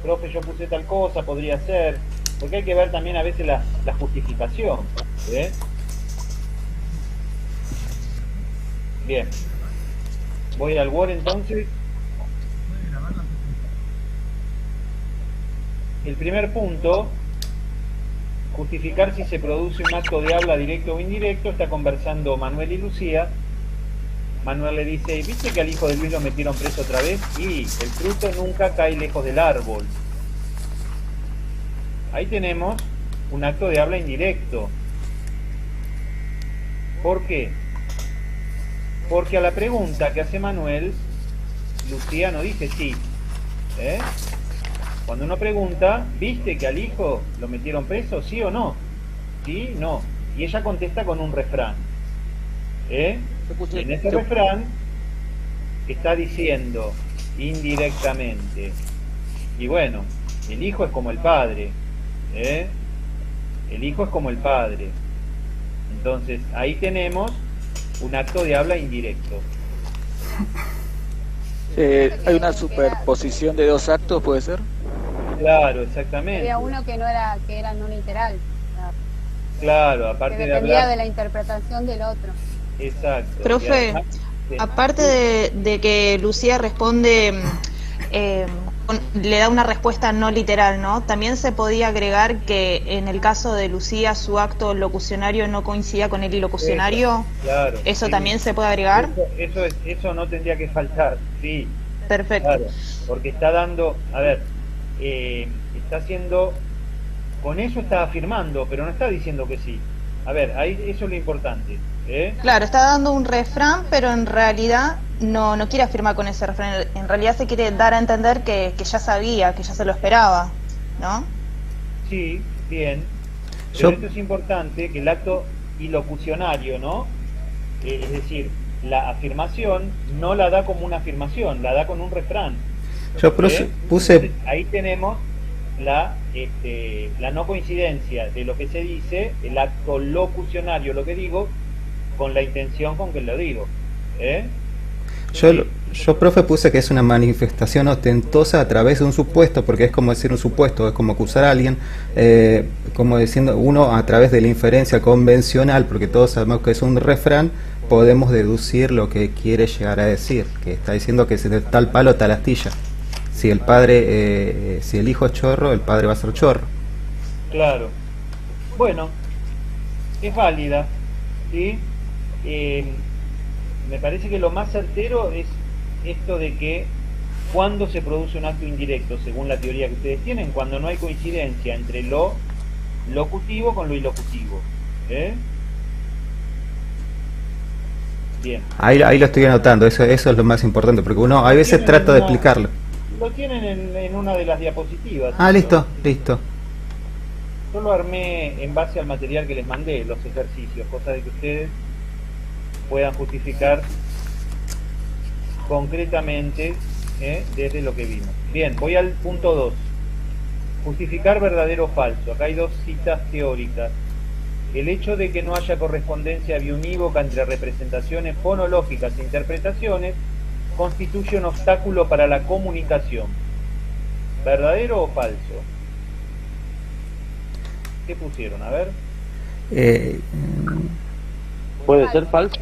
Profe, yo puse tal cosa, podría ser, porque hay que ver también a veces la justificación. ¿Eh? Bien, voy al Word entonces. El primer punto, justificar si se produce un acto de habla directo o indirecto. Está conversando Manuel y Lucía. Manuel le dice, ¿viste que al hijo de Luis lo metieron preso otra vez? Y el fruto nunca cae lejos del árbol. Ahí tenemos un acto de habla indirecto. ¿Por qué? Porque a la pregunta que hace Manuel, Lucía no dice sí. ¿Eh? Cuando uno pregunta, ¿viste que al hijo lo metieron preso? ¿Sí o no? Sí, no. Y ella contesta con un refrán. En ese refrán está diciendo indirectamente. Y bueno, el hijo es como el padre. El hijo es como el padre. Entonces, ahí tenemos un acto de habla indirecto. Hay una superposición de dos actos, ¿puede ser? Claro, exactamente. Había uno que era no literal. Claro, aparte que de dependía hablar de la interpretación del otro. Exacto. Profe, además, aparte de que Lucía responde, le da una respuesta no literal, ¿no? También se podía agregar que en el caso de Lucía su acto locucionario no coincidía con el ilocucionario. Claro. ¿Eso sí. también se puede agregar? Eso no tendría que faltar, sí. Perfecto. Claro, porque está dando, a ver, está haciendo, con eso está afirmando, pero no está diciendo que sí. A ver, ahí eso es lo importante. Claro, está dando un refrán, pero en realidad no quiere afirmar con ese refrán. En realidad se quiere dar a entender que ya sabía, que ya se lo esperaba, ¿no? Sí, bien. Pero esto es importante, que el acto ilocucionario, ¿no? Es decir, la afirmación no la da como una afirmación, la da con un refrán. Yo puse... Entonces, ahí tenemos la no coincidencia de lo que se dice, el acto locucionario, lo que digo, con la intención con que lo digo. Yo, profe, puse que es una manifestación ostentosa a través de un supuesto, porque es como decir un supuesto, es como acusar a alguien, como diciendo uno a través de la inferencia convencional, porque todos sabemos que es un refrán, podemos deducir lo que quiere llegar a decir, que está diciendo que es de tal palo tal astilla. Si el padre, si el hijo es chorro, el padre va a ser chorro. Claro. Bueno, es válida, ¿sí? Me parece que lo más certero es esto de que cuando se produce un acto indirecto, según la teoría que ustedes tienen, cuando no hay coincidencia entre lo locutivo con lo ilocutivo. Bien. Ahí lo estoy anotando, eso es lo más importante, porque uno a veces trata de explicarlo. Lo tienen en una de las diapositivas. Ah, listo. Yo lo armé en base al material que les mandé, los ejercicios, cosa de que ustedes puedan justificar concretamente desde lo que vimos. Bien, voy al punto 2. Justificar verdadero o falso. Acá hay dos citas teóricas. El hecho de que no haya correspondencia biunívoca entre representaciones fonológicas e interpretaciones constituye un obstáculo para la comunicación. ¿Verdadero o falso? ¿Qué pusieron? A ver. ¿Puede ser falso?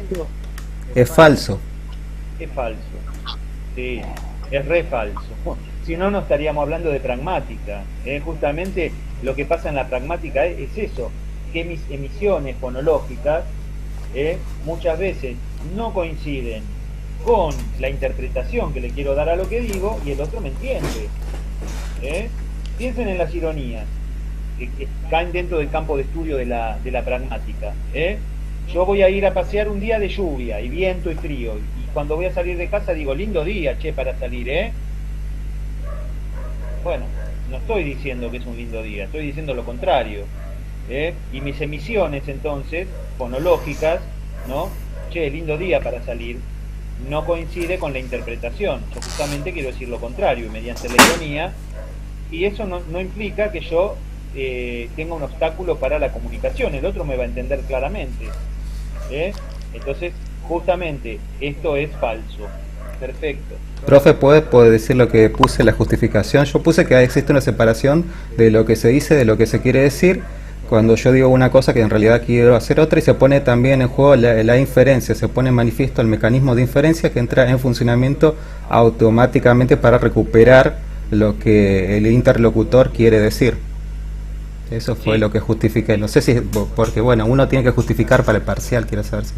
Es falso. Es falso. Sí, es re falso. Si no, no estaríamos hablando de pragmática. Justamente lo que pasa en la pragmática es eso, que mis emisiones fonológicas muchas veces no coinciden con la interpretación que le quiero dar a lo que digo y el otro me entiende. Piensen en las ironías que caen dentro del campo de estudio de la pragmática. Yo voy a ir a pasear un día de lluvia y viento y frío, y cuando voy a salir de casa digo, lindo día, che, para salir, Bueno, no estoy diciendo que es un lindo día, estoy diciendo lo contrario. Y mis emisiones entonces, fonológicas, ¿no? Che, lindo día para salir, no coincide con la interpretación. Yo justamente quiero decir lo contrario, mediante la ironía, y eso no implica que yo tenga un obstáculo para la comunicación, el otro me va a entender claramente. Entonces, justamente, esto es falso. Perfecto. Profe, ¿puede decir lo que puse en la justificación? Yo puse que existe una separación de lo que se dice, de lo que se quiere decir, cuando yo digo una cosa que en realidad quiero hacer otra, y se pone también en juego la inferencia, se pone en manifiesto el mecanismo de inferencia que entra en funcionamiento automáticamente para recuperar lo que el interlocutor quiere decir. Eso fue lo que justifiqué. No sé si, porque bueno, uno tiene que justificar para el parcial, quiero saber si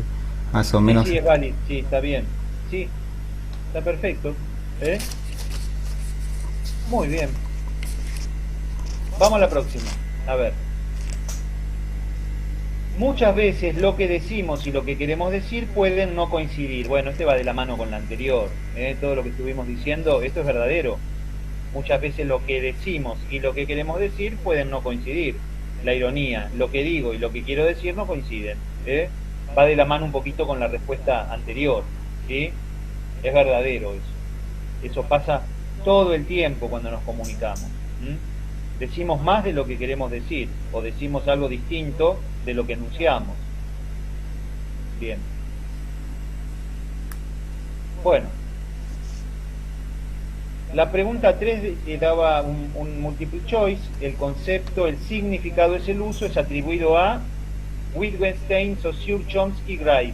más o menos. Sí, es válido, sí, está bien. Sí, está perfecto. Muy bien. Vamos a la próxima. A ver. Muchas veces lo que decimos y lo que queremos decir pueden no coincidir. Bueno, este va de la mano con la anterior. Todo lo que estuvimos diciendo, esto es verdadero. Muchas veces lo que decimos y lo que queremos decir pueden no coincidir. La ironía, lo que digo y lo que quiero decir no coinciden. Va de la mano un poquito con la respuesta anterior. ¿Sí? Es verdadero eso. Eso pasa todo el tiempo cuando nos comunicamos. Decimos más de lo que queremos decir, o decimos algo distinto de lo que enunciamos. Bien. Bueno. La pregunta 3 daba un multiple choice. El concepto, el significado es el uso, es atribuido a Wittgenstein, Saussure, Chomsky y Grice.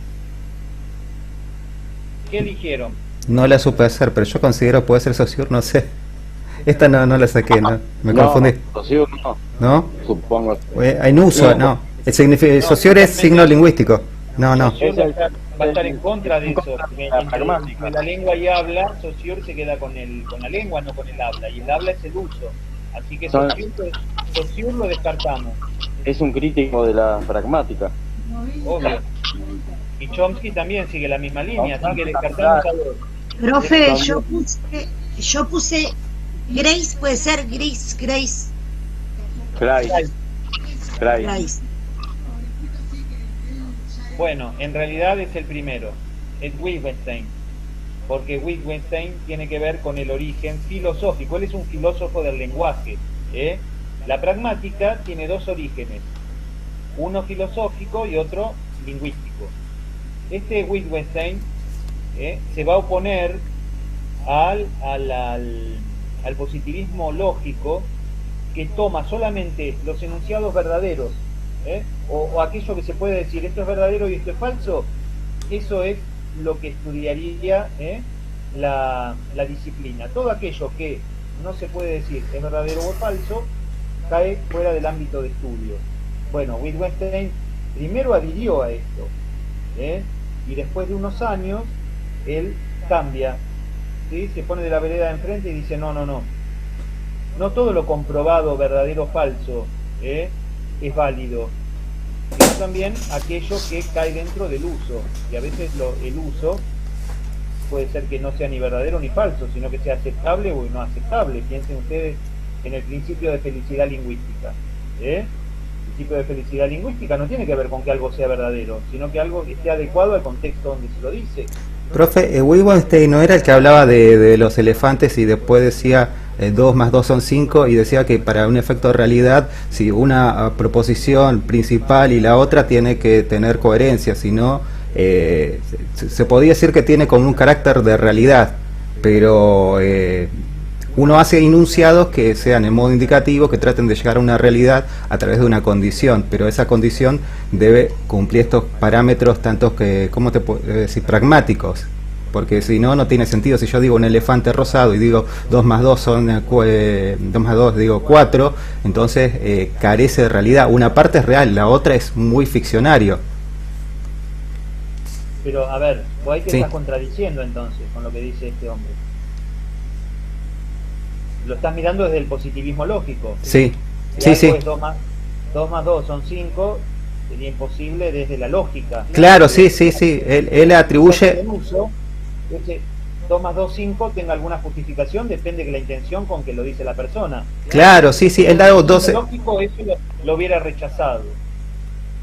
¿Qué eligieron? No la supe hacer, pero yo considero puede ser Saussure, no sé. Esta no la saqué, no, me confundí. Saussure no. ¿No? Supongo. En uso, no. Saussure es signo lingüístico. No. Saussure va a estar en contra de eso. Entre la lengua y habla, Saussure se queda con la lengua, no con el habla. Y el habla es el uso. Así que Saussure lo descartamos. Es un crítico de la pragmática. Obvio. Y Chomsky también sigue la misma línea, así que descartamos a dos. Profe, yo puse Grace, puede ser Grace. Grace. Bueno, en realidad es el primero, es Wittgenstein, porque Wittgenstein tiene que ver con el origen filosófico. Él es un filósofo del lenguaje. La pragmática tiene dos orígenes, uno filosófico y otro lingüístico. Este Wittgenstein se va a oponer al positivismo lógico, que toma solamente los enunciados verdaderos, o aquello que se puede decir esto es verdadero y esto es falso. Eso es lo que estudiaría la disciplina. Todo aquello que no se puede decir es verdadero o falso cae fuera del ámbito de estudio. Bueno, Wittgenstein primero adhirió a esto, y después de unos años él cambia, ¿sí? Se pone de la vereda de enfrente y dice no todo lo comprobado, verdadero o falso, es válido, sino también aquello que cae dentro del uso. Y a veces el uso puede ser que no sea ni verdadero ni falso, sino que sea aceptable o no aceptable. Piensen ustedes en el principio de felicidad lingüística. El principio de felicidad lingüística no tiene que ver con que algo sea verdadero, sino que algo esté adecuado al contexto donde se lo dice. Profe, Wittgenstein no era el que hablaba de los elefantes y después decía 2 más 2 son 5, y decía que para un efecto de realidad, si una proposición principal y la otra tiene que tener coherencia, si no, se podía decir que tiene como un carácter de realidad, pero uno hace enunciados que sean en modo indicativo, que traten de llegar a una realidad a través de una condición, pero esa condición debe cumplir estos parámetros tantos que, ¿cómo te puedo decir?, pragmáticos, porque si no, no tiene sentido. Si yo digo un elefante rosado y digo 2 más 2 son 2 más 2 digo 4, entonces carece de realidad. Una parte es real, la otra es muy ficcionario. Pero a ver, vos ahí te Sí. estás contradiciendo entonces con lo que dice este hombre. Lo estás mirando desde el positivismo lógico. Sí, Si sí, algo sí. es 2 más 2 son 5, sería imposible desde la lógica. Claro, sí. Él atribuye... En uso, ese 2 más 2, 5 tenga alguna justificación, depende de la intención con que lo dice la persona. Claro, sí, él da 12... Lógico, eso lo hubiera rechazado.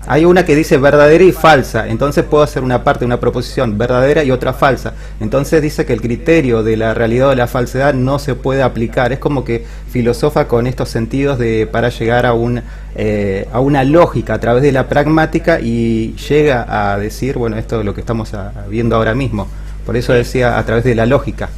Hay una que dice verdadera y falsa, entonces puedo hacer una parte, una proposición verdadera y otra falsa. Entonces dice que el criterio de la realidad o de la falsedad no se puede aplicar. Es como que filosofa con estos sentidos para llegar a una lógica a través de la pragmática, y llega a decir, bueno, esto es lo que estamos viendo ahora mismo. Por eso decía a través de la lógica,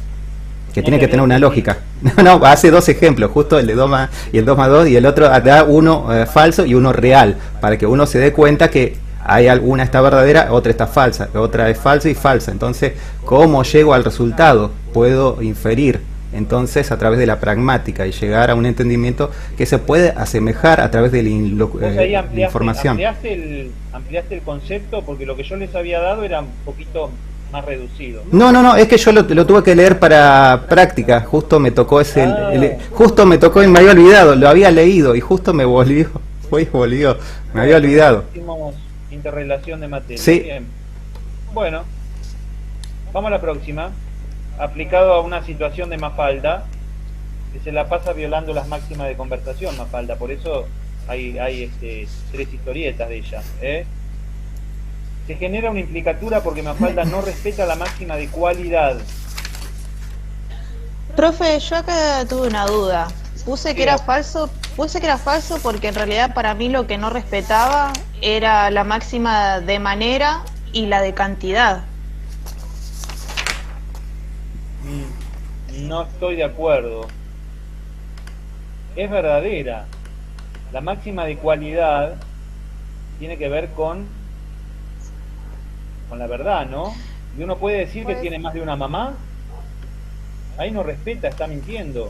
que tiene que tener una lógica. No, hace dos ejemplos, justo el de 2 más y el 2 más 2, y el otro da uno falso y uno real, para que uno se dé cuenta que hay alguna está verdadera, otra está falsa, otra es falsa y falsa. Entonces, ¿cómo llego al resultado? Puedo inferir, entonces, a través de la pragmática y llegar a un entendimiento que se puede asemejar a través de la información. Ampliaste el concepto, porque lo que yo les había dado era un poquito más reducido. No, es que yo lo tuve que leer para práctica, justo me tocó justo me tocó y me había olvidado, lo había leído y justo me volvió, me había olvidado. Hicimos interrelación de materia. Sí. Bien. Bueno, vamos a la próxima. Aplicado a una situación de Mafalda, que se la pasa violando las máximas de conversación, Mafalda, por eso hay 3 historietas de ella, ¿eh? Se genera una implicatura porque Mafalda no respeta la máxima de cualidad. Profe, yo acá tuve una duda. Puse que era falso porque en realidad para mí lo que no respetaba era la máxima de manera y la de cantidad. No estoy de acuerdo. Es verdadera. La máxima de cualidad tiene que ver con la verdad, ¿no? Y uno puede decir que tiene más de una mamá. Ahí no respeta, está mintiendo.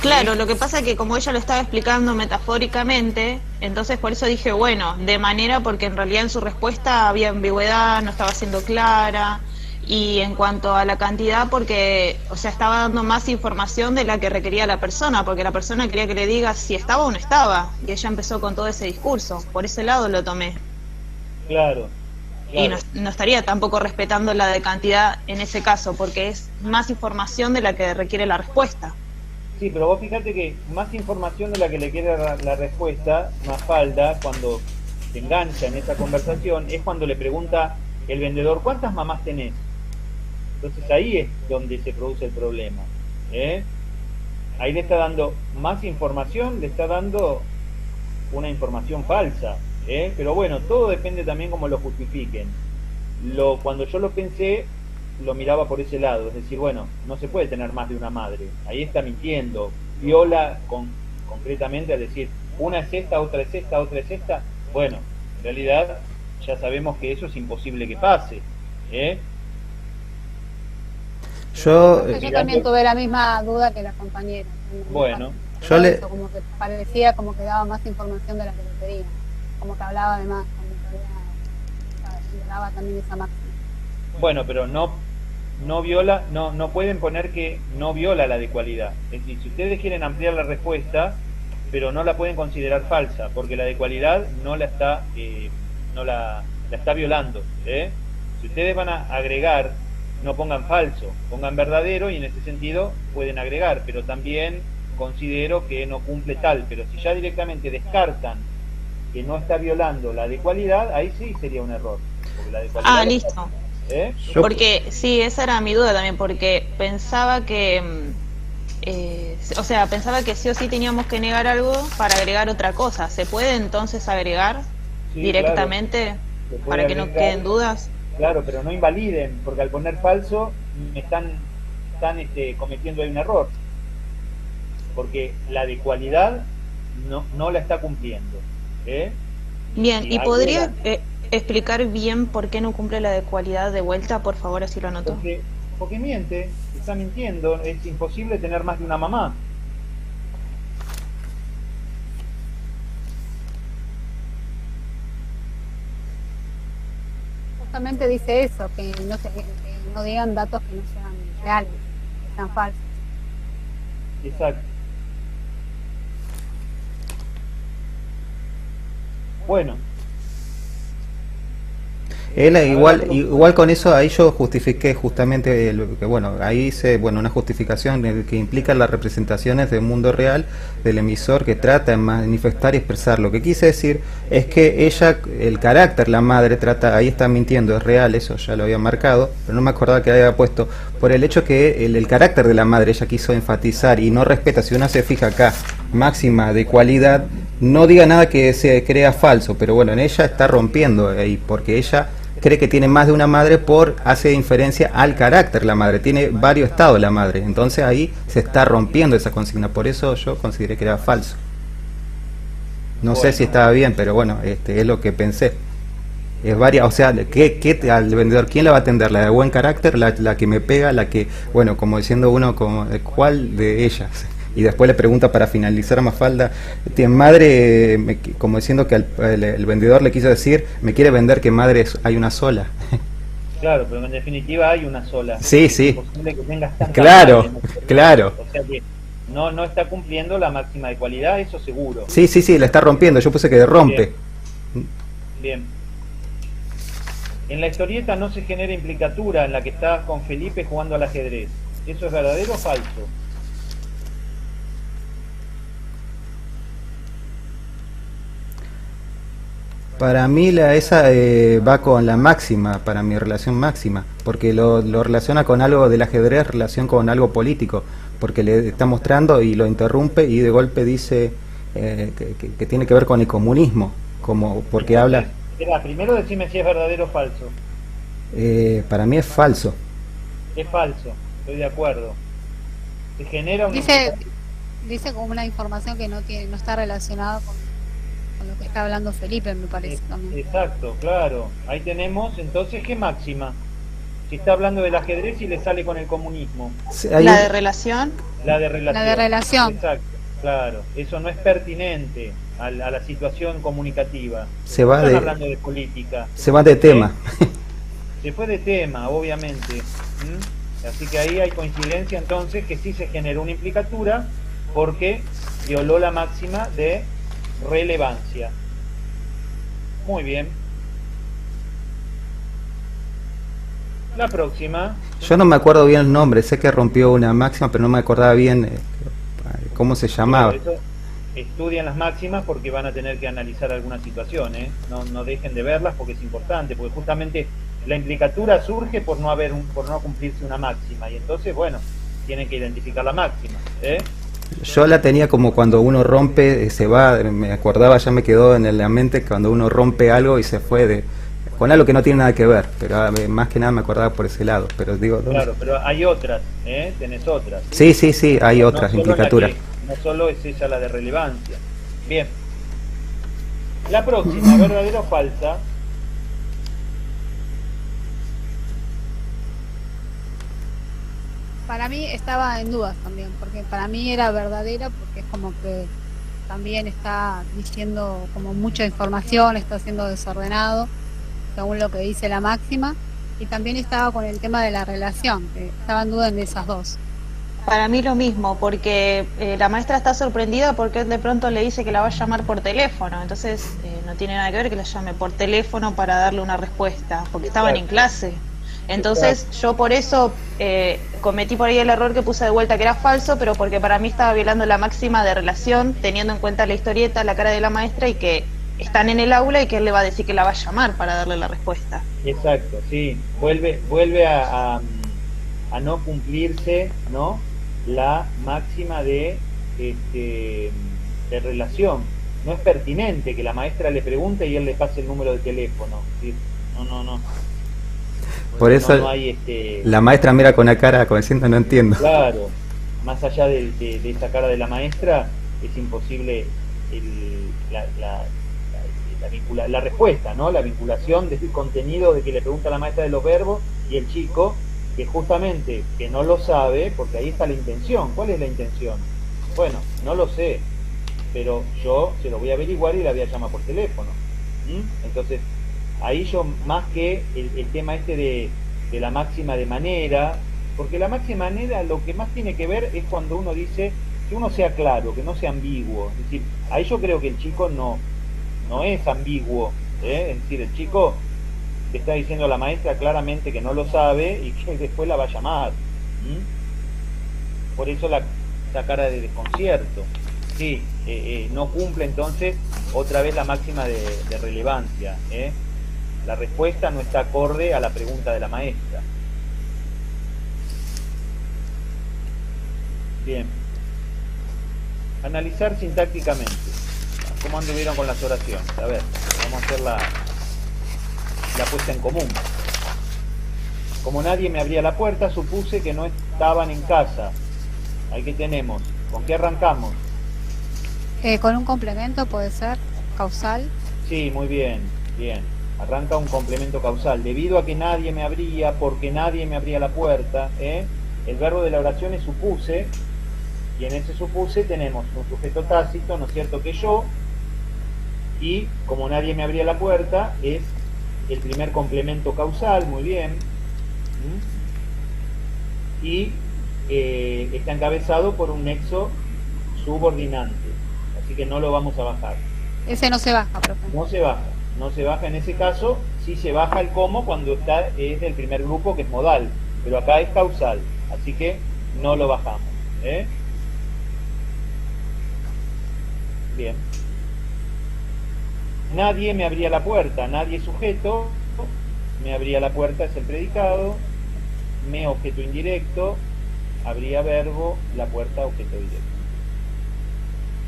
Claro, lo que pasa es que como ella lo estaba explicando metafóricamente, entonces por eso dije, bueno, de manera, porque en realidad en su respuesta había ambigüedad, no estaba siendo clara. Y en cuanto a la cantidad, porque, o sea, estaba dando más información de la que requería la persona, porque la persona quería que le diga si estaba o no estaba, y ella empezó con todo ese discurso. Por ese lado lo tomé. Claro. Y no estaría tampoco respetando la de cantidad en ese caso, porque es más información de la que requiere la respuesta. Sí, pero vos fíjate que más información de la que le quiere la respuesta, Mafalda, cuando se engancha en esa conversación, es cuando le pregunta el vendedor, ¿cuántas mamás tenés? Entonces ahí es donde se produce el problema, ¿eh? Ahí le está dando más información, le está dando una información falsa, ¿eh? Pero bueno, todo depende también cómo lo justifiquen. Cuando yo lo pensé, lo miraba por ese lado, es decir, bueno, no se puede tener más de una madre, ahí está mintiendo, viola concretamente al decir, una es esta, otra es esta, otra es esta. Bueno, en realidad ya sabemos que eso es imposible que pase, ¿eh? Yo también tuve la misma duda que la compañera. Bueno, como que parecía como que daba más información de la que le pedía, como que hablaba de más, como que violaba también esa máxima. Bueno, pero no viola, no pueden poner que no viola la de cualidad. Es decir, si ustedes quieren ampliar la respuesta, pero no la pueden considerar falsa, porque la de cualidad no la está violando, ¿eh? Si ustedes van a agregar, no pongan falso, pongan verdadero, y en ese sentido pueden agregar, pero también considero que no cumple tal. Pero si ya directamente descartan que no está violando la de cualidad, ahí sí sería un error, porque la de cualidad listo. ¿Eh? Porque sí, esa era mi duda también, porque pensaba que pensaba que sí o sí teníamos que negar algo para agregar otra cosa. ¿Se puede entonces agregar directamente, claro, para que no queden dudas? Claro, pero no invaliden, porque al poner falso están cometiendo ahí un error, porque la de cualidad no la está cumpliendo, ¿eh? Bien, ¿y podría explicar bien por qué no cumple la de cualidad de vuelta, por favor, así lo anoto? Porque miente, está mintiendo, es imposible tener más de una mamá. Justamente dice eso, que no digan datos que no sean reales, que sean falsos. Exacto. Bueno. Él igual con eso, ahí yo justifiqué justamente que bueno, ahí hice una justificación que implica las representaciones del mundo real del emisor que trata de manifestar y expresar. Lo que quise decir es que ella, el carácter, la madre trata, ahí está mintiendo, es real, eso ya lo había marcado, pero no me acordaba que había puesto, por el hecho que el carácter de la madre ella quiso enfatizar y no respeta. Si uno se fija acá, máxima de cualidad, no diga nada que se crea falso, pero bueno, en ella está rompiendo ahí, porque ella cree que tiene más de una madre hace inferencia al carácter la madre, tiene varios estados la madre, entonces ahí se está rompiendo esa consigna, por eso yo consideré que era falso. No sé si estaba bien, pero bueno, es lo que pensé. Es varias, o sea, ¿qué al vendedor quién la va a atender? ¿La de buen carácter, la que me pega, la que, bueno, como diciendo uno, como cuál de ellas? Y después le pregunta para finalizar a Mafalda, ¿tiene madre? Como diciendo que el vendedor le quiso decir, me quiere vender que madre hay una sola. Claro, pero en definitiva hay una sola. Sí, es sí. imposible que tengas tantas Claro, madres, ¿no? claro. O sea que no está cumpliendo la máxima de cualidad, eso seguro. Sí, la está rompiendo, yo puse que rompe. Bien. En la historieta no se genera implicatura en la que estás con Felipe jugando al ajedrez. ¿Eso es verdadero o falso? Para mí esa va con la máxima, para mi relación máxima, porque lo relaciona con algo del ajedrez, relación con algo político, porque le está mostrando y lo interrumpe y de golpe dice que tiene que ver con el comunismo, como porque habla... Espera, primero decime si es verdadero o falso. Para mí es falso. Es falso, estoy de acuerdo. Se genera un... Dice como una información que no está relacionada con lo que está hablando Felipe, me parece también. Exacto, claro. Ahí tenemos, entonces, ¿qué máxima? Si está hablando del ajedrez y le sale con el comunismo. ¿La de relación? La de relación. La de relación. Exacto, claro. Eso no es pertinente a la situación comunicativa. Están hablando de política. Se va de tema. Se fue de tema, obviamente. Así que ahí hay coincidencia entonces que sí se generó una implicatura porque violó la máxima de relevancia. Muy bien. La próxima. Yo no me acuerdo bien el nombre, sé que rompió una máxima, pero no me acordaba bien cómo se llamaba. Estudian las máximas porque van a tener que analizar alguna situación, ¿eh? No dejen de verlas porque es importante, porque justamente la implicatura surge por no cumplirse una máxima y entonces, bueno, tienen que identificar la máxima, ¿eh? Yo la tenía como cuando uno rompe, se va, me acordaba, ya me quedó en la mente cuando uno rompe algo y se fue con algo que no tiene nada que ver, pero más que nada me acordaba por ese lado, pero digo... Claro, pero hay otras, ¿eh? Tenés otras. Sí, hay otras implicaturas. No solo es ella la de relevancia. Bien. La próxima, ¿verdadera o falsa? Para mí estaba en dudas también, porque para mí era verdadera, porque es como que también está diciendo como mucha información, está siendo desordenado, según lo que dice la máxima, y también estaba con el tema de la relación, que estaba en duda en esas dos. Para mí lo mismo, porque la maestra está sorprendida porque de pronto le dice que la va a llamar por teléfono, entonces no tiene nada que ver que la llame por teléfono para darle una respuesta, porque estaban en clase. Entonces yo por eso cometí por ahí el error que puse de vuelta que era falso, pero porque para mí estaba violando la máxima de relación, teniendo en cuenta la historieta, la cara de la maestra y que están en el aula y que él le va a decir que la va a llamar para darle la respuesta. Exacto, sí, vuelve a no cumplirse, ¿no? La máxima de relación. No es pertinente que la maestra le pregunte y él le pase el número de teléfono. ¿Sí? No. Por eso no hay la maestra mira con la cara como diciendo no entiendo. Claro, más allá de esa cara de la maestra es imposible la respuesta, ¿no? La vinculación del contenido de que le pregunta la maestra de los verbos y el chico que justamente que no lo sabe, porque ahí está la intención. ¿Cuál es la intención? Bueno, no lo sé, pero yo se lo voy a averiguar y la voy a llamar por teléfono. Entonces ahí yo, más que el tema de la máxima de manera, porque la máxima manera lo que más tiene que ver es cuando uno dice que uno sea claro, que no sea ambiguo. Es decir, ahí yo creo que el chico no es ambiguo, ¿eh? Es decir, el chico le está diciendo a la maestra claramente que no lo sabe y que después la va a llamar. Por eso esa cara de desconcierto. Sí, no cumple entonces otra vez la máxima de relevancia, ¿eh? La respuesta no está acorde a la pregunta de la maestra. Bien. Analizar sintácticamente. ¿Cómo anduvieron con las oraciones? A ver, vamos a hacer la puesta en común. Como nadie me abría la puerta, supuse que no estaban en casa. Ahí que tenemos. ¿Con qué arrancamos? Con un complemento puede ser causal. Sí, muy bien, bien. Arranca un complemento causal. Debido a que nadie me abría, porque nadie me abría la puerta, el verbo de la oración es supuse, y en ese supuse tenemos un sujeto tácito, ¿no es cierto?, que yo, y como nadie me abría la puerta, es el primer complemento causal, muy bien. Y está encabezado por un nexo subordinante, así que no lo vamos a bajar. Ese no se baja, profe. No se baja en ese caso. Sí se baja el como cuando es del primer grupo, que es modal, pero acá es causal, así que no lo bajamos. Bien. Nadie me abría la puerta, nadie sujeto, me abría la puerta es el predicado, me objeto indirecto, habría verbo, la puerta objeto directo.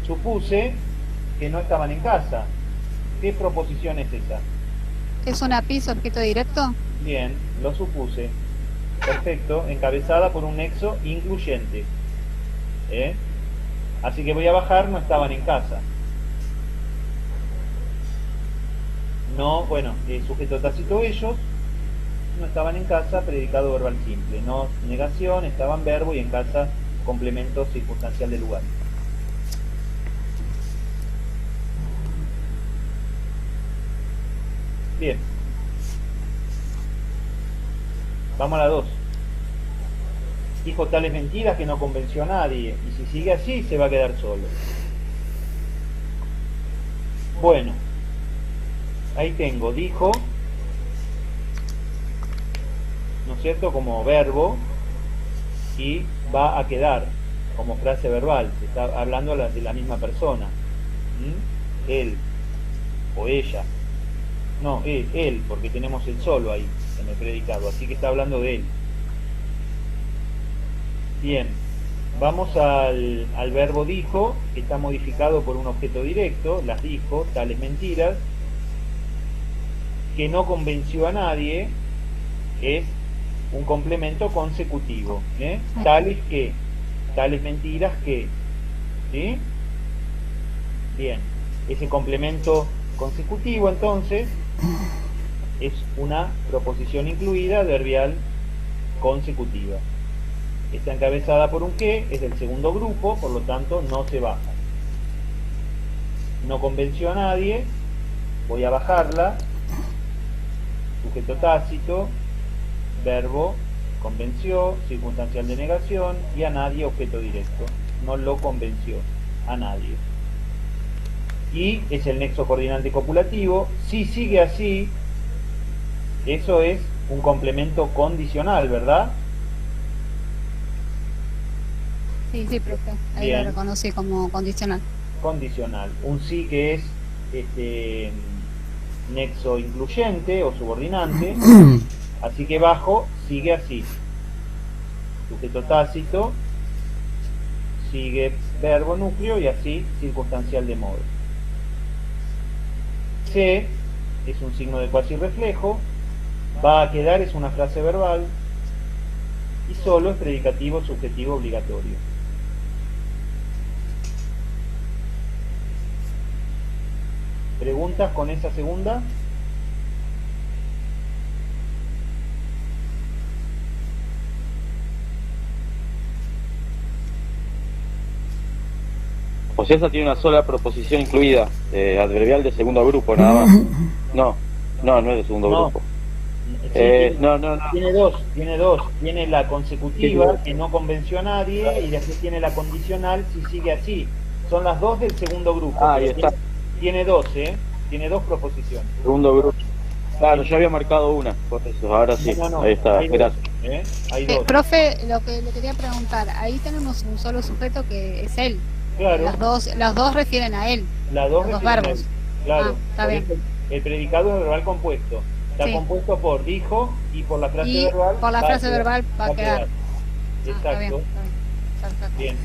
Supuse que no estaban en casa. ¿Qué proposición es esa? ¿Es una PIS objeto directo? Bien, lo supuse. Perfecto, encabezada por un nexo incluyente. Así que voy a bajar, no estaban en casa. No, bueno, sujeto tácito ellos, no estaban en casa, predicado verbal simple. No negación, estaban verbo y en casa complemento circunstancial del lugar. Bien. Vamos a la 2. Dijo tales mentiras que no convenció a nadie, y si sigue así se va a quedar solo. Bueno, ahí tengo, dijo, ¿no es cierto?, como verbo, y va a quedar como frase verbal. Se está hablando de la misma persona. Él o ella. No, él, porque tenemos el solo ahí en el predicado, así que está hablando de él. Bien, vamos al verbo dijo, que está modificado por un objeto directo, las dijo, tales mentiras, que no convenció a nadie, es un complemento consecutivo, tales que, tales mentiras que, ¿sí? Bien, ese complemento consecutivo entonces es una proposición incluida adverbial consecutiva. Está encabezada por un que, es del segundo grupo, por lo tanto no se baja. No convenció a nadie, voy a bajarla, sujeto tácito, verbo convenció, circunstancial de negación, y a nadie objeto directo. No lo convenció a nadie. Y es el nexo coordinante copulativo. Si sigue así, eso es un complemento condicional, ¿verdad? Sí, profe. Ahí Bien. lo reconocí como condicional. Condicional. Un sí que es nexo incluyente o subordinante. Así que bajo sigue así. Sujeto tácito, sigue verbo núcleo y así circunstancial de modo. C es un signo de cuasi reflejo, va a quedar es una frase verbal y solo es predicativo subjetivo obligatorio. ¿Preguntas con esa segunda? O sea, esa tiene una sola proposición incluida, adverbial de segundo grupo, nada más. No es de segundo No. grupo. Sí, No. Tiene dos. Tiene la consecutiva, que no convenció a nadie, y después tiene la condicional, si sigue así. Son las dos del segundo grupo. Ah, ahí pero está. Tiene dos, Tiene dos proposiciones. Segundo grupo. Claro, yo había marcado una, por eso, ahora sí. No, Ahí está, hay dos, gracias. Hay dos. Profe, lo que le quería preguntar, ahí tenemos un solo sujeto que es él. Claro, Las dos refieren a él. las dos los refieren a verbos. él. Claro, Está por bien. eso el predicado es verbal compuesto. Está Sí. compuesto por dijo y por la frase Y verbal. por la frase verbal va a quedar. Exacto. Está bien. Perfecto. Bien.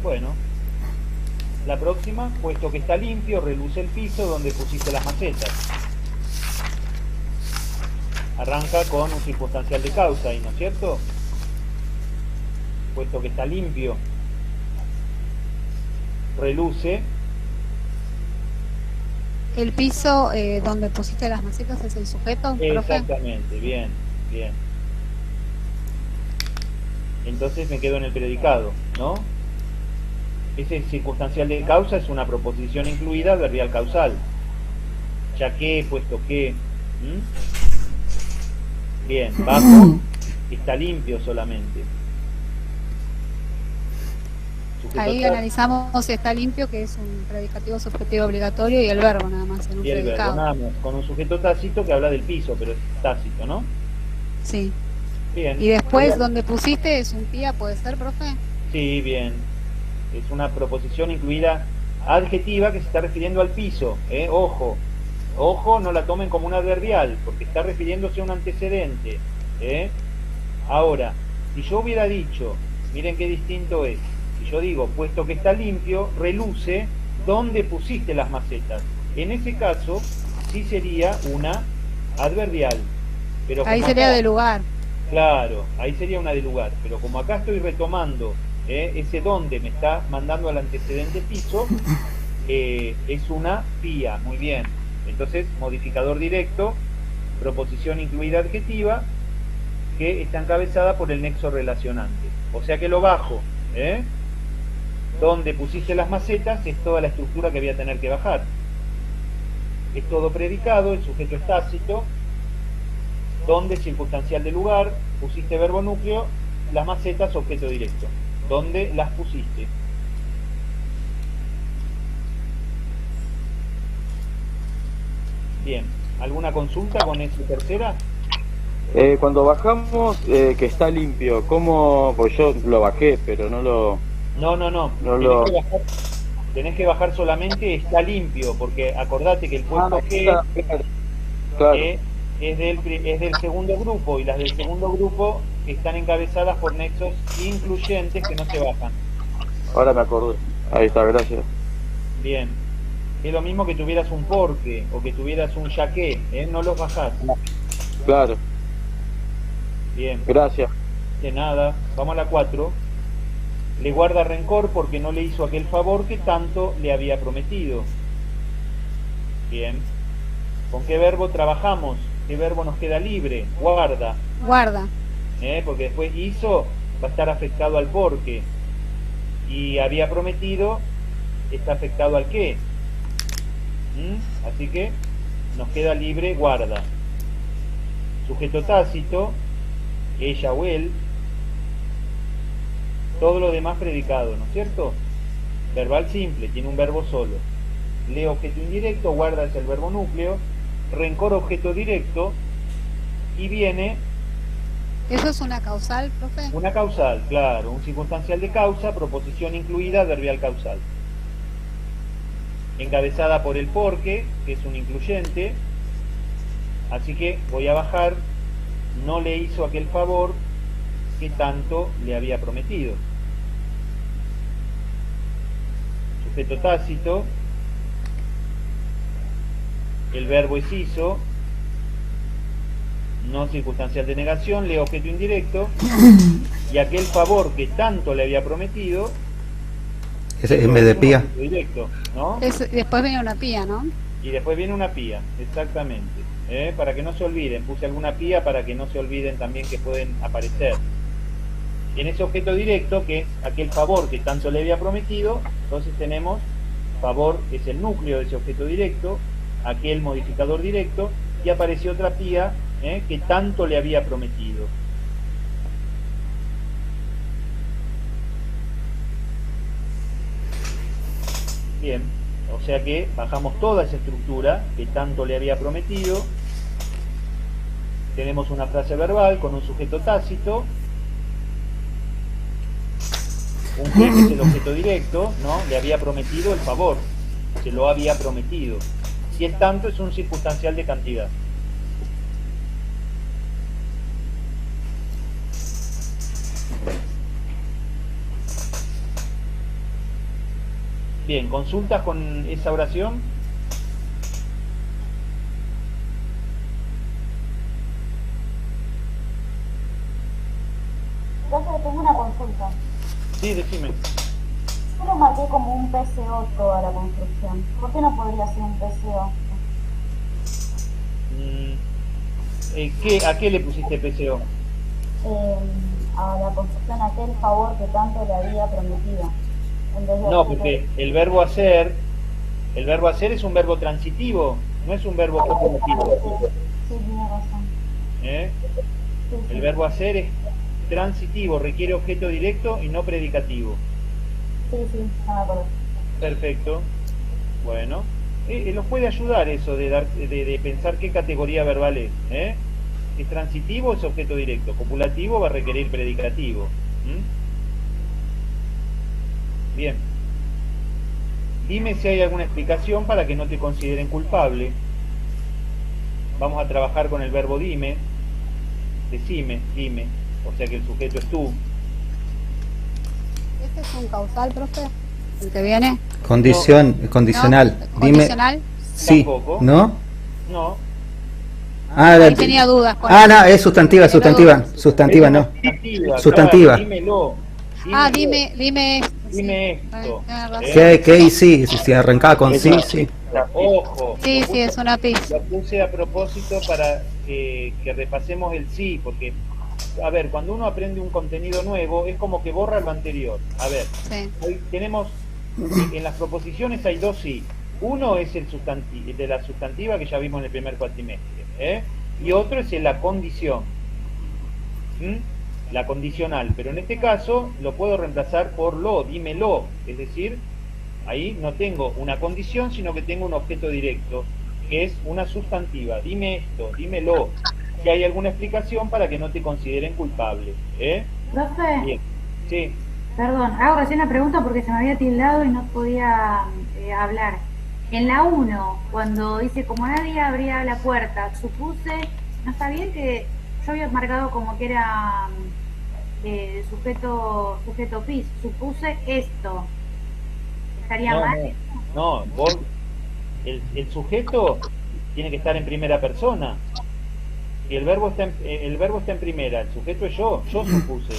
Bueno, la próxima, puesto que está limpio, reluce el piso donde pusiste las macetas. Arranca con un circunstancial de causa ahí, ¿no es cierto? Puesto que está limpio, reluce. El piso donde pusiste las macetas es el sujeto, profe. Exactamente, bien, bien. Entonces me quedo en el predicado, ¿no? Ese circunstancial de causa es una proposición incluida adverbial causal. Ya que, puesto que... Bien, bajo está limpio solamente. Sujeto Ahí tácito, analizamos si está limpio, que es un predicativo subjetivo obligatorio, y el verbo nada más en un y el verbo, predicado. nada más, con un sujeto tácito que habla del piso, pero es tácito, ¿no? Sí. Bien. Y después Bien. donde pusiste es un pía, ¿puede ser, profe? Sí, bien. Es una proposición incluida adjetiva que se está refiriendo al piso, ¿eh? Ojo. Ojo, no la tomen como un adverbial, porque está refiriéndose a un antecedente, ¿eh? Ahora, si yo hubiera dicho, miren qué distinto es, si yo digo, puesto que está limpio, reluce donde pusiste las macetas. En ese caso, sí sería una adverbial. Pero Ahí como sería acá- de lugar. Claro, ahí sería una de lugar, pero como acá estoy retomando ese donde me está mandando al antecedente piso, es una pía, muy bien. Entonces, modificador directo, proposición incluida adjetiva, que está encabezada por el nexo relacionante. O sea que lo bajo, donde pusiste las macetas es toda la estructura que voy a tener que bajar. Es todo predicado, el sujeto es tácito, donde circunstancial de lugar, pusiste verbo núcleo, las macetas objeto directo. ¿Dónde las pusiste? Bien, ¿alguna consulta con esa tercera? Cuando bajamos, que está limpio, ¿cómo? Pues yo lo bajé, pero no lo... No. No Tenés, lo... tenés que bajar solamente está limpio, porque acordate que el puesto que claro. es del segundo grupo, y las del segundo grupo están encabezadas por nexos incluyentes que no se bajan. Ahora me acordé. Ahí está, gracias. Bien. Es lo mismo que tuvieras un porque o que tuvieras un ya que, no los bajás. Claro, Bien. gracias. De nada. Vamos a la 4. Le guarda rencor porque no le hizo aquel favor que tanto le había prometido. Bien. ¿Con qué verbo trabajamos? ¿Qué verbo nos queda libre? Guarda. Guarda. Porque después hizo va a estar afectado al porque. Y había prometido está afectado al qué. Así que nos queda libre guarda. Sujeto tácito, ella o él. Todo lo demás predicado, ¿no es cierto? Verbal simple, tiene un verbo solo. Le objeto indirecto, guarda es el verbo núcleo. Rencor objeto directo. Y viene ¿Eso es una causal, profe? una causal, claro, un circunstancial de causa, proposición incluida, adverbial causal. Encabezada por el porque, que es un incluyente. Así que voy a bajar, no le hizo aquel favor que tanto le había prometido. Sujeto tácito, el verbo es hizo, no circunstancial de negación, le objeto indirecto, y aquel favor que tanto le había prometido, Ese en vez de pía. objeto directo, ¿no? Después viene una pía, ¿no? Y después viene una pía, exactamente. Para que no se olviden, puse alguna pía para que no se olviden también que pueden aparecer. En ese objeto directo, que es aquel favor que tanto le había prometido, entonces tenemos favor es el núcleo de ese objeto directo, aquel modificador directo, y apareció otra pía que tanto le había prometido. Bien, o sea que bajamos toda esa estructura que tanto le había prometido. Tenemos una frase verbal con un sujeto tácito, un que es el objeto directo, ¿no? Le había prometido el favor, se lo había prometido. Si es tanto, es un circunstancial de cantidad. Bien, ¿consultas con esa oración? Entonces tengo una consulta. Sí, decime. Yo lo marqué como un PCO toda la construcción. ¿Por qué no podría ser un PCO? ¿A qué le pusiste PCO? A la construcción aquel favor que tanto le había prometido. En vez de No, porque el verbo hacer es un verbo transitivo, no es un verbo copulativo. Sí, tiene razón. ¿Eh? Sí, sí. El verbo hacer es transitivo, requiere objeto directo y no predicativo. Sí, no me acuerdo. Perfecto. Bueno, nos puede ayudar eso de pensar qué categoría verbal es. ¿Es transitivo o es objeto directo? Copulativo va a requerir predicativo. Bien. Dime si hay alguna explicación para que no te consideren culpable. Vamos a trabajar con el verbo dime. Decime, dime. O sea que el sujeto es tú. ¿Este es un causal, profe? ¿El que viene? Condicional. ¿No? Dime. ¿Condicional? Sí. Tampoco. ¿No? No. Ahí tenía dudas. Con no, es sustantiva, sustantiva, no. Sustantiva. Claro, dímelo. Dime esto. Dime esto. ¿Qué y sí, arrancaba con sí. Ojo. Sí, es una pista. Lo puse a propósito para que repasemos el sí, porque, a ver, cuando uno aprende un contenido nuevo, es como que borra lo anterior. A ver, hoy tenemos, en las proposiciones hay dos sí. Uno es el de la sustantiva que ya vimos en el primer cuatrimestre, y otro es la condición, la condicional, pero en este caso lo puedo reemplazar por lo, dímelo, es decir, ahí no tengo una condición, sino que tengo un objeto directo, que es una sustantiva. Dime esto, dímelo, si hay alguna explicación para que no te consideren culpable. Profe, bien. Sí. Perdón, hago recién la pregunta porque se me había tildado y no podía hablar. En la 1, cuando dice como nadie abría la puerta, supuse, ¿no está bien que yo había marcado como que era sujeto pis? Supuse esto. ¿Estaría mal? No, vos, el sujeto tiene que estar en primera persona. Y el verbo está en primera, el sujeto es yo supuse.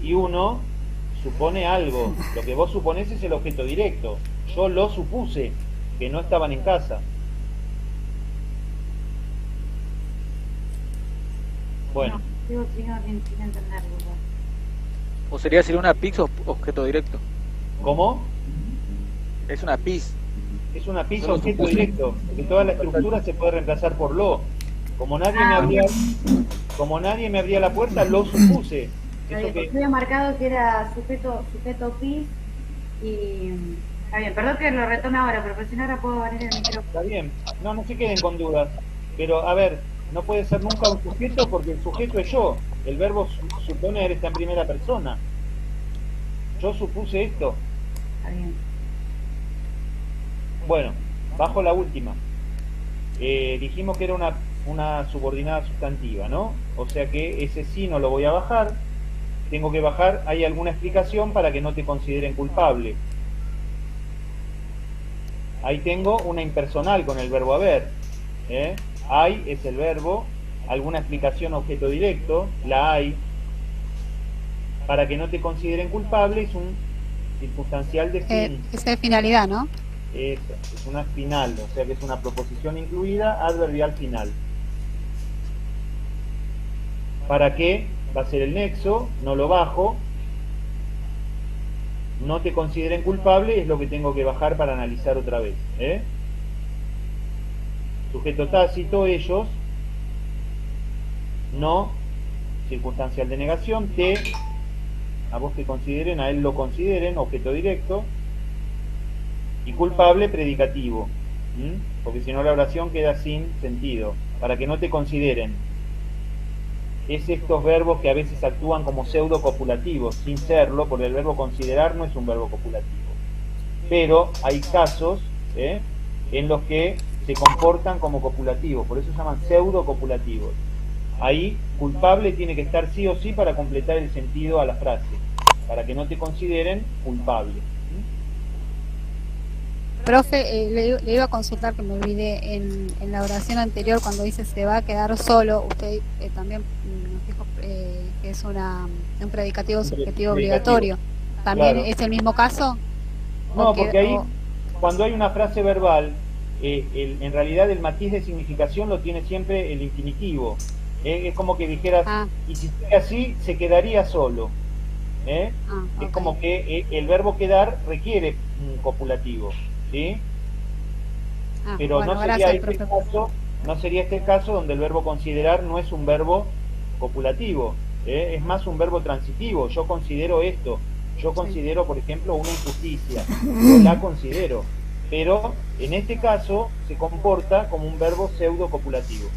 Y uno supone algo, lo que vos suponés es el objeto directo. Yo lo supuse, que no estaban en casa. Bueno. No, sigo sin entenderlo. ¿O sería una PIS o objeto directo? ¿Cómo? Es una PIS. Es una PIS objeto directo, porque toda la estructura se puede reemplazar por lo. Como nadie me abría la puerta, lo supuse. Yo había marcado que era sujeto pis y... Está bien, perdón que lo retome ahora, pero si no ahora puedo venir el micrófono. Está bien, no se queden con dudas. Pero, a ver, no puede ser nunca un sujeto porque el sujeto es yo. El verbo suponer está en primera persona. Yo supuse esto. Está bien. Bueno, bajo la última. Dijimos que era una subordinada sustantiva, ¿no? O sea que ese sí no lo voy a bajar. Tengo que bajar, ¿hay alguna explicación para que no te consideren culpable? Ahí tengo una impersonal con el verbo haber. Hay es el verbo, alguna explicación objeto directo, la hay. Para que no te consideren culpable es un circunstancial de fin. Es de finalidad, ¿no? Eso, es una final, o sea que es una proposición incluida, adverbial final. ¿Para qué? Va a ser el nexo, no lo bajo. No te consideren culpable, es lo que tengo que bajar para analizar otra vez. Sujeto tácito, ellos. No, circunstancial de negación. Te, a vos te consideren, a él lo consideren, objeto directo. Y culpable, predicativo. Porque si no la oración queda sin sentido. Para que no te consideren. Es estos verbos que a veces actúan como pseudo copulativos, sin serlo, porque el verbo considerar no es un verbo copulativo. Pero hay casos en los que se comportan como copulativos, por eso se llaman pseudo copulativos. Ahí culpable tiene que estar sí o sí para completar el sentido a la frase, para que no te consideren culpable. Profe, le iba a consultar, que me olvidé, en la oración anterior cuando dice se va a quedar solo, usted también nos dijo que es un predicativo subjetivo obligatorio. ¿También Claro. es el mismo caso? No, porque ahí, cuando hay una frase verbal, en realidad el matiz de significación lo tiene siempre el infinitivo. Es como que dijeras, y si sigue así, se quedaría solo. Es como que el verbo quedar requiere un copulativo, ¿sí? Pero bueno, no sería gracias, este caso, no sería este caso donde el verbo considerar no es un verbo copulativo, es más un verbo transitivo. Yo considero esto, yo considero, por ejemplo, una injusticia, yo la considero, pero en este caso se comporta como un verbo pseudo copulativo.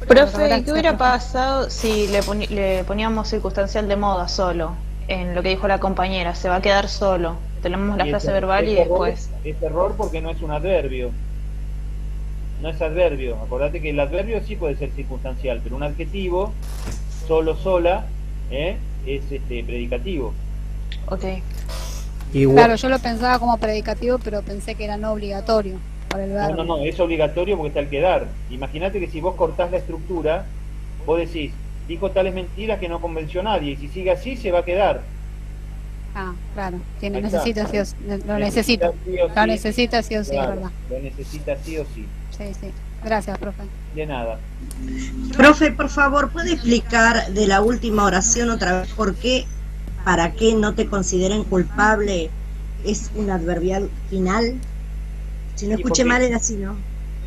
Profe, ¿y qué hubiera pasado si le poníamos circunstancial de moda solo? En lo que dijo la compañera, se va a quedar solo. Tenemos la frase verbal y después... Es error porque no es un adverbio. No es adverbio. Acordate que el adverbio sí puede ser circunstancial, pero un adjetivo, solo, sola, es predicativo. Ok. Claro, yo lo pensaba como predicativo, pero pensé que era no obligatorio para el verbo. No, es obligatorio porque está el quedar. Imagínate que si vos cortás la estructura, vos decís, dijo tales mentiras que no convenció a nadie, y si sigue así se va a quedar. Claro, necesita sí o sí, lo necesita sí o sí, claro, es verdad. Lo necesita sí o sí. Sí. Gracias, profe. De nada. Profe, por favor, ¿puede explicar de la última oración otra vez por qué, para que no te consideren culpable, es un adverbial final? Si no escuché mal era así, ¿no?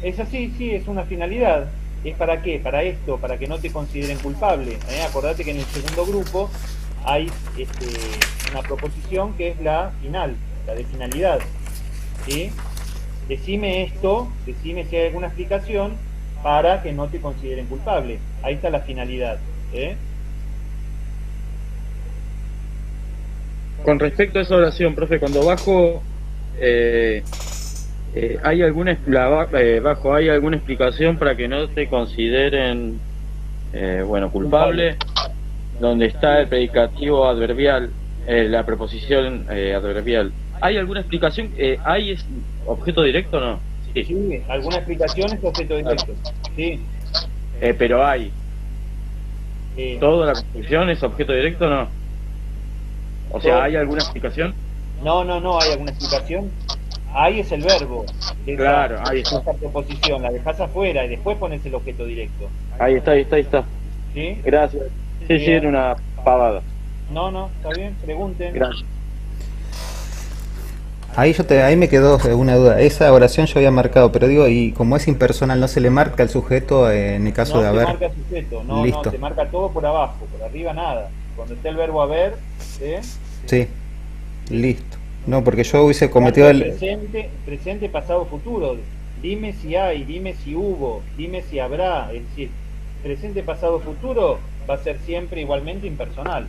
Es así, sí, es una finalidad. ¿Es para qué? Para esto, para que no te consideren culpable. Acordate que en el segundo grupo hay una proposición que es la final, la de finalidad. ¿Sí? Decime esto, decime si hay alguna explicación para que no te consideren culpable. Ahí está la finalidad. Con respecto a esa oración, profe, cuando bajo... ¿hay alguna hay alguna explicación para que no te consideren culpable? Donde está el predicativo adverbial, la preposición adverbial. ¿Hay alguna explicación? ¿Hay objeto directo o no? Sí, alguna explicación es objeto directo. Sí. Pero hay. ¿Toda la construcción es objeto directo o no? O sea, ¿hay alguna explicación? No hay alguna explicación. Ahí es el verbo. Claro, ahí está. Esa proposición la dejas afuera y después pones el objeto directo. Ahí está. ¿Sí? Gracias. Sí, era una pavada. No, está bien, pregunten. Gracias. Ahí me quedó una duda. Esa oración yo había marcado, pero digo, y como es impersonal, ¿no se le marca el sujeto en el caso de haber? No se marca el sujeto, no, se marca todo por abajo, por arriba nada. Cuando esté el verbo haber, Sí, listo. No, porque yo hubiese cometido el... Presente, pasado, futuro. Dime si hay, dime si hubo, dime si habrá. Es decir, presente, pasado, futuro va a ser siempre igualmente impersonal.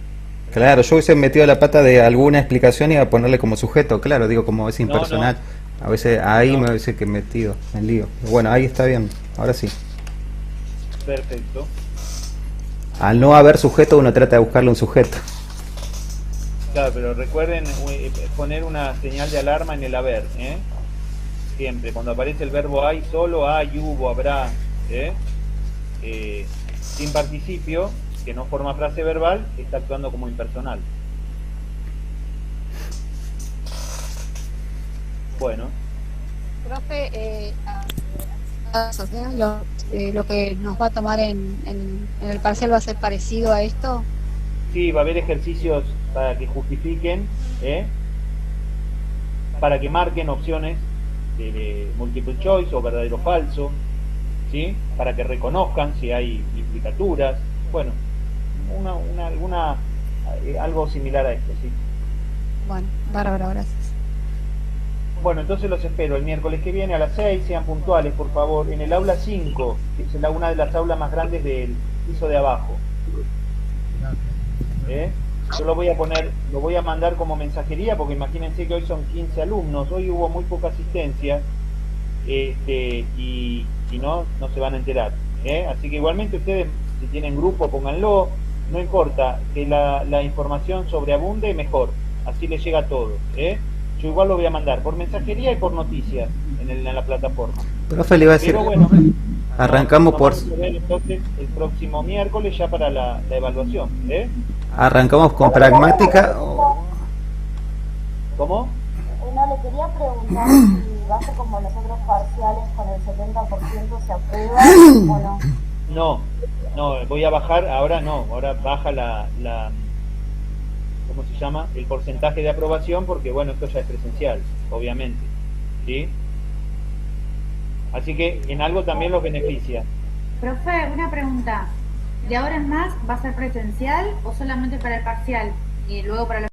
Claro, yo hubiese metido la pata de alguna explicación y a ponerle como sujeto, claro, digo, como es impersonal. A veces ahí me hubiese metido en lío. Bueno, ahí está bien, ahora sí. Perfecto. Al no haber sujeto, uno trata de buscarle un sujeto. Claro, pero recuerden poner una señal de alarma en el haber, siempre, cuando aparece el verbo hay, solo hay, hubo, habrá, sin participio, que no forma frase verbal, está actuando como impersonal. Bueno. Profe, lo que nos va a tomar en el parcial va a ser parecido a esto. Sí, va a haber ejercicios para que justifiquen, para que marquen opciones de multiple choice o verdadero o falso, ¿sí? Para que reconozcan si hay implicaturas, bueno, algo similar a esto, ¿sí? Bueno, bárbaro, gracias. Bueno, entonces los espero el miércoles que viene a las 6, sean puntuales, por favor, en el aula 5, que es una de las aulas más grandes del piso de abajo. Yo lo voy a mandar como mensajería, porque imagínense que hoy son 15 alumnos, hoy hubo muy poca asistencia, y no se van a enterar, así que igualmente ustedes si tienen grupo, pónganlo, no importa, que la información sobreabunde, mejor, así les llega a todos, ¿eh? Yo igual lo voy a mandar por mensajería y por noticias en la plataforma. Profe, le iba a decir, Pero bueno, arrancamos por... vamos a ver entonces el próximo miércoles ya para la evaluación, ¿eh? Arrancamos con pragmática. ¿Cómo? No, le quería preguntar si va a ser como los otros parciales con el 70% se aprueba o no. No, voy a bajar, ahora baja la ¿cómo se llama? El porcentaje de aprobación, porque bueno, esto ya es presencial, obviamente, ¿sí? Así que en algo también los beneficia. Profe, una pregunta. ¿De ahora en más va a ser presencial o solamente para el parcial y luego para los